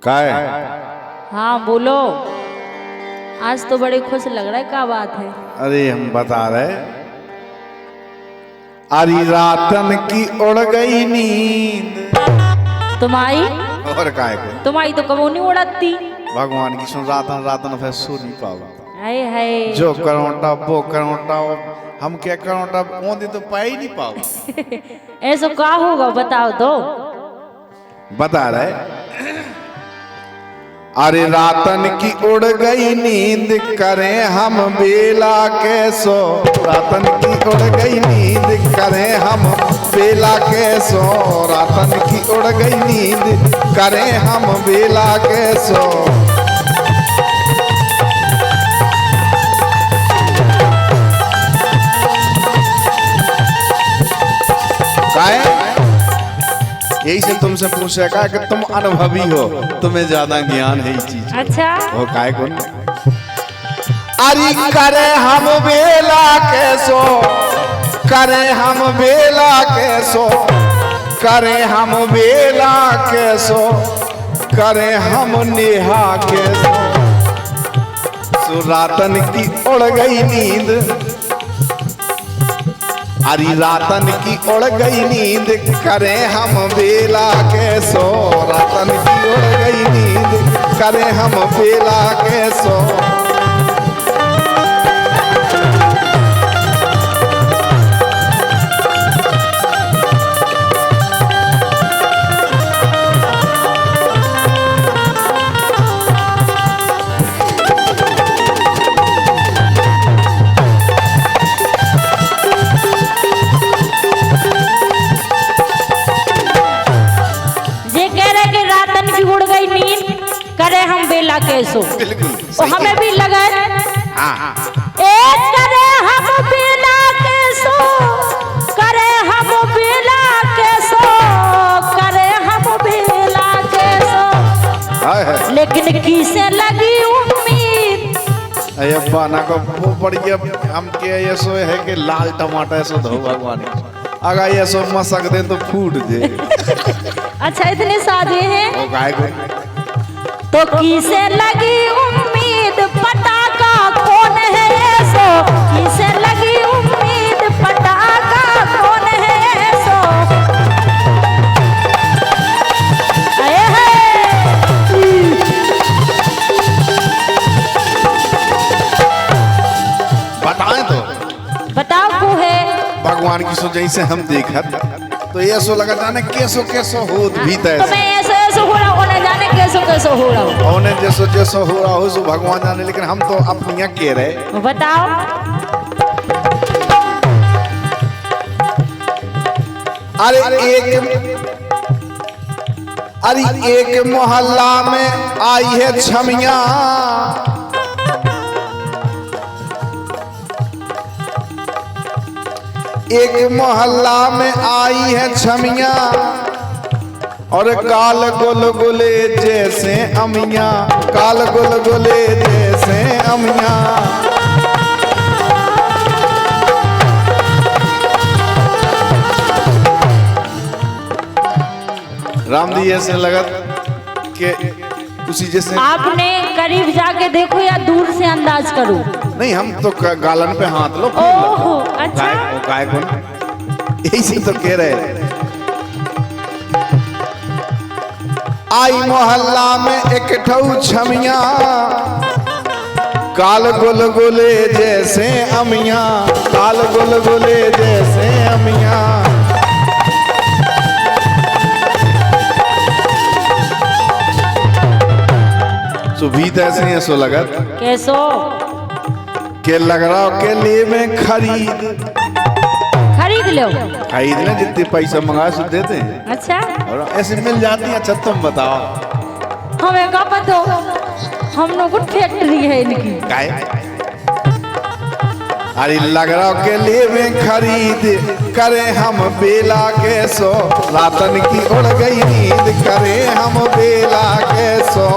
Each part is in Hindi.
काय? हाँ बोलो। आज तो बड़े खुश लग रहा है, क्या बात है? अरे हम बता रहे, अरे रातन की उड़ गई नींद। तुम्हारी और काय को तुम्हारी तो कबो नहीं उड़ती। भगवान की सुन, रातन रातन फिर सो नहीं पाओ। हाय हाय। जो करोटा वो करोटा, हम क्या करोटा ओंदे तो पा ही नहीं पाओ। ऐसा क्या होगा बताओ तो। बता रहे, अरे रातन की उड़ गई नींद, करें हम बेला कैसो। रातन की उड़ गई नींद, करें हम बेला कैसो। रातन की उड़ गई नींद, करें हम बेला कैसो। यही से तुमसे पूछे का कि तुम अनुभवी हो, तुम्हें ज्यादा ज्ञान है इस चीज। अच्छा वो काय कौन? अरे करे हम बेला कैसो, करे हम बेला कैसो, करे हम बेला कैसो, करे हम नेहा कैसो। रातन की उड़ गई नींद, अरे रातन की उड़ गई नींद, करें हम बेला कैसो। रातन की उड़ गई नींद, करें हम बेला कैसो। करे हम बेला कैसो, बिल्कुल तो हमें भी लगा। हाँ। एक करे हम बेला कैसो, करे हम बेला कैसो, करे हम बेला कैसो। लेकिन किसे लगी उम्मीद। अय्यप्पा ना को वो बढ़िया हम के ये सो है कि लाल टमाटर सो धो भगवान, अगर ये सो मसक दे तो फूट दे। अच्छा इतने सादे हैं। वो काय को तो किसे लगी उम्मीद, पटाखा कौन है ऐसो। किसे लगी उम्मीद, पटाखा कौन है ऐसो। आए बताएं तो बताओ को है। भगवान की सो जैसे हम देखत तो ये सो लगा जाने कैसो कैसो होत भी तय। तो मैं ऐसो ऐसो हो रहा, उन्हें जाने कैसो कैसो हो रहा। उन्हें जैसो जैसो हो रहा हो सो भगवान जाने, लेकिन हम तो अपनिया कह रहे। बताओ। अरे एक मोहल्ला में आई है छमिया, एक मोहल्ला में आई है छमिया, और काल गुलगुले जैसे अमिया, काल गुलगुले जैसे अमिया। राम जी ऐसे लगत के उसी जैसे। आपने करीब जाके देखो या दूर से अंदाज करो। नहीं हम तो गालन पे हाथ लो। ओह अच्छा। काय कौन यही से तो कह रहे। आई मोहल्ला में एक ठऊ छमिया, काल गुलगुले जैसे अमिया, काल गुलगुले जैसे अमिया। सुबीत ऐसे ही सो लगत कैसो के लग रहा हो के लिए में खरीद लो। खरीद ले जितने पैसा मंगा सो देते हैं। अच्छा और ऐसे मिल जाती है। अच्छा तुम बताओ हमें का पता, हम लोग को फैक्ट्री है इनकी। काय? अरे लग रहा के लिए में खरीद, करे हम बेला कैसो। रातन की उड़ गई नींद, करे हम बेला कैसो।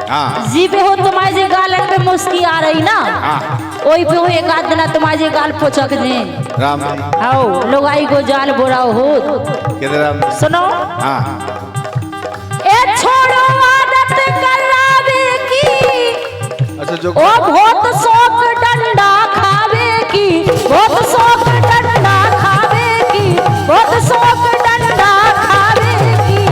हाँ जी पे हो तुम्हारे जे गाल पे मुस्की आ रही ना, हाँ ओई पे हो एक आध दिन तुम्हारे जे गाल पोछक जे राम जी आओ लोगाई को जाल बोरा हो। किधर राम जी? सुनो हाँ ए छोड़ो आदत करावे की, अच्छा जो ओ बहुत शौक डंडा खावे की, बहुत शौक डंडा खावे की, बहुत शौक डंडा खावे की।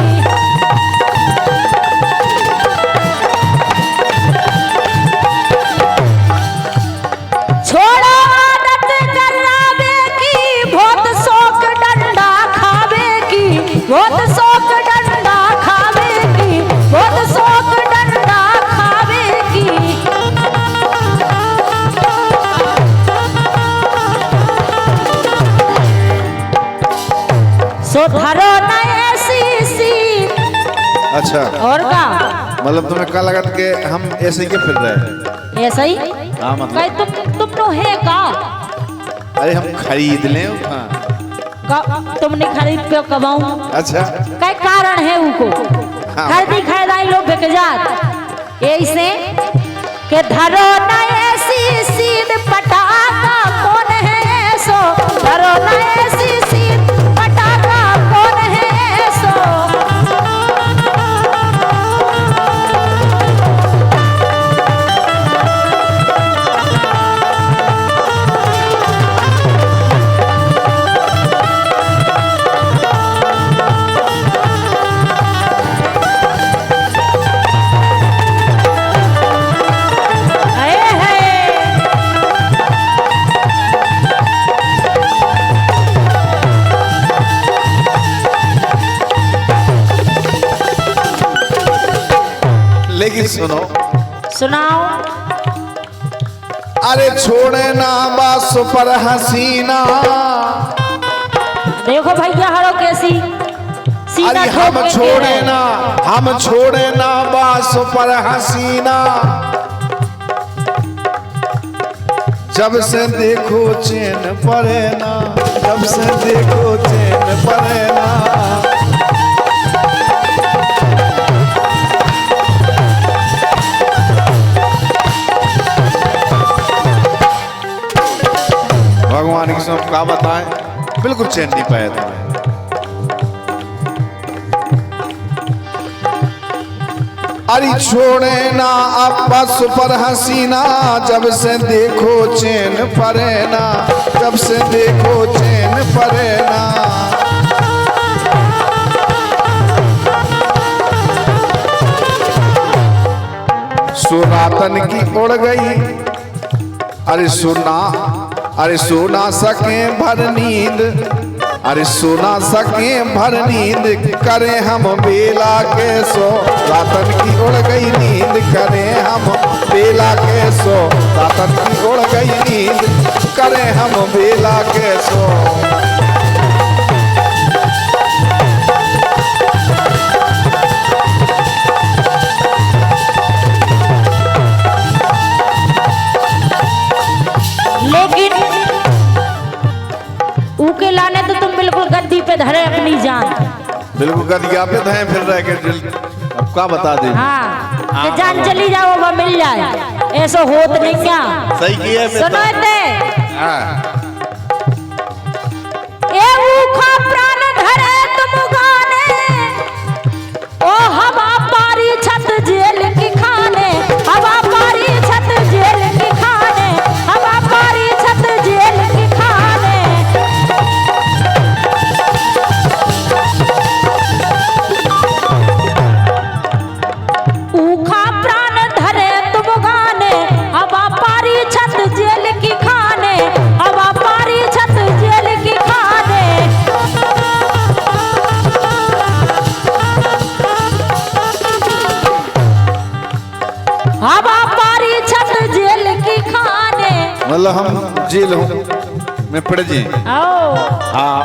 छोड़ो आदत करावे की, बहुत शौक डंडा खावे की, बहुत शौक डंडा खावे की, बहुत शौक डंडा खावे की। सो धरो न ऐसी सी। अच्छा और का मतलब तुम्हें क्या लगा कि हम ऐसे ही के फिर रहे हैं? ऐसा ही हाँ मतलब कहीं तुम तो है का? अरे हम खरीद लें हाँ। तुमने खरीद के कमाऊं अच्छा कई कारण है उनको हाँ। खरीदी खरीदाई लोग बिक जात ऐसे के धरो न ऐसी सीध पटाखा कौन है ऐसो, धरो न ऐसी सीध पटाखा कौन है ऐसो। अये है लेकिन सुनो सुनाओ अरे छोड़े ना बास पर हसीना, देखो भैया हरो कैसी सीना अरे ठोक हम के छोड़े कह रहे। ना हम छोड़े ना बास पर हसीना, जब से देखो चैन पड़े ना, जब से देखो चैन पड़े ना। भगवान की सब का बताएं बिल्कुल चैन नहीं पाया था। अरे छोड़े ना अब बस पर हसीना, जब से देखो चैन पड़े ना, जब से देखो चैन पड़े ना। सुनातन की उड़ गई अरे सो ना सके भर नींद, अरे सो ना सके भर नींद, करें हम बेला के सो। रातन की उड़ गई नींद, करें हम बेला के सो। रातन की उड़ गई नींद, करें हम बेला के सो। लेकिन ऊके लाने तो तुम बिल्कुल गद्दी पे धरे अपनी जान। बिल्कुल गदिया पे थे फिर रह के दिल अब क्या बता दे। हाँ कि जान चली जाओ वह मिल जाए, ऐसा होत नहीं क्या? सही किया सुनो ते हाँ ए ऊखा प्राण धरे तुम गाने, ओ हवा पारी छत जेल की खाने, हवा पारी छत जेल की खाने, हवा पारी छत जेल की खाने। ऊखा प्राण धरे तुम गाने, हवा पारी छत जेल की खाने, हवा पारी छत जेल की खाने। हवा पारी छत जेल की खाने। मतलब हम जेल हूँ मैं पड़ जी। आओ हाँ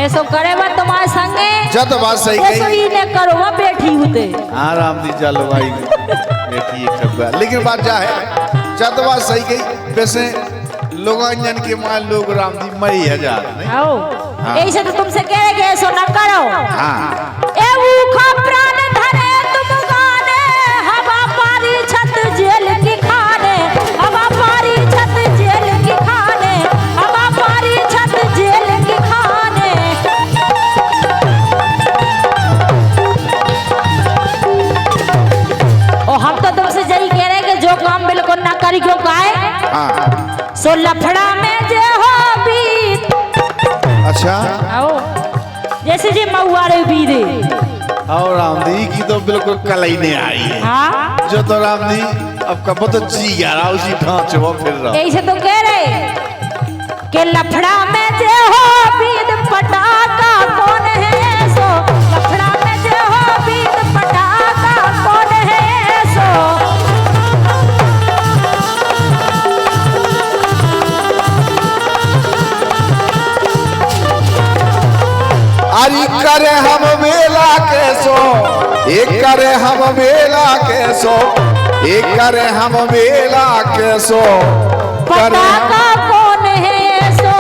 ऐसो करे बा तुम्हारे संगे, जब बात सही ऐसो कही। ही ने करो वह बैठी होते। हाँ राम दी चलो भाई बेटी एक खबा। लेकिन बात जा है जब बात सही कही। वैसे लोग अंजन के मान लोग राम दी मई हजार नहीं। आओ हाँ। ऐसे तो तुमसे कह रहे ऐसो न करो। हाँ ए ऊखा प्राण धरे तुम गाने, हवा पारी और हम तो तुमसे यही कह रहे हैं कि जो काम बिल्कुल ना करी क्यों काहे हाँ सो लफड़ा में जे हो बीत अच्छा आओ जैसे जी मऊआरे बीरे और रामदी की तो बिल्कुल कल ही नहीं आई है हाँ जो तो रामदी अब कब तो जी गया रहा उसी ढांचे वो फिर रहा यही से तो कह रहे कि लफड़ा में जे हो बीत पटाखा कौन है सो लफड़ा में जे हो बीत पटाखा कौन है सो अरे करे हम बेला के सो एक करे हम बेला के सो एक करे हम बेला के सो करे पटाखा कौन है सो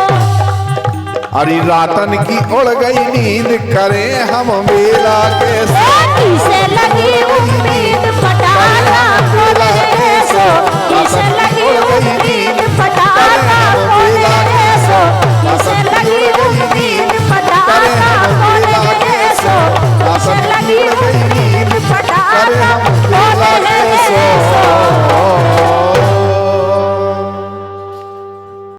अरे रातन की उड़ गई नींद करे हम बेला के सो किसे लगी उम्मीद पटाखा कौन है सो किसे लगी उड़ गई उम्मीद नींद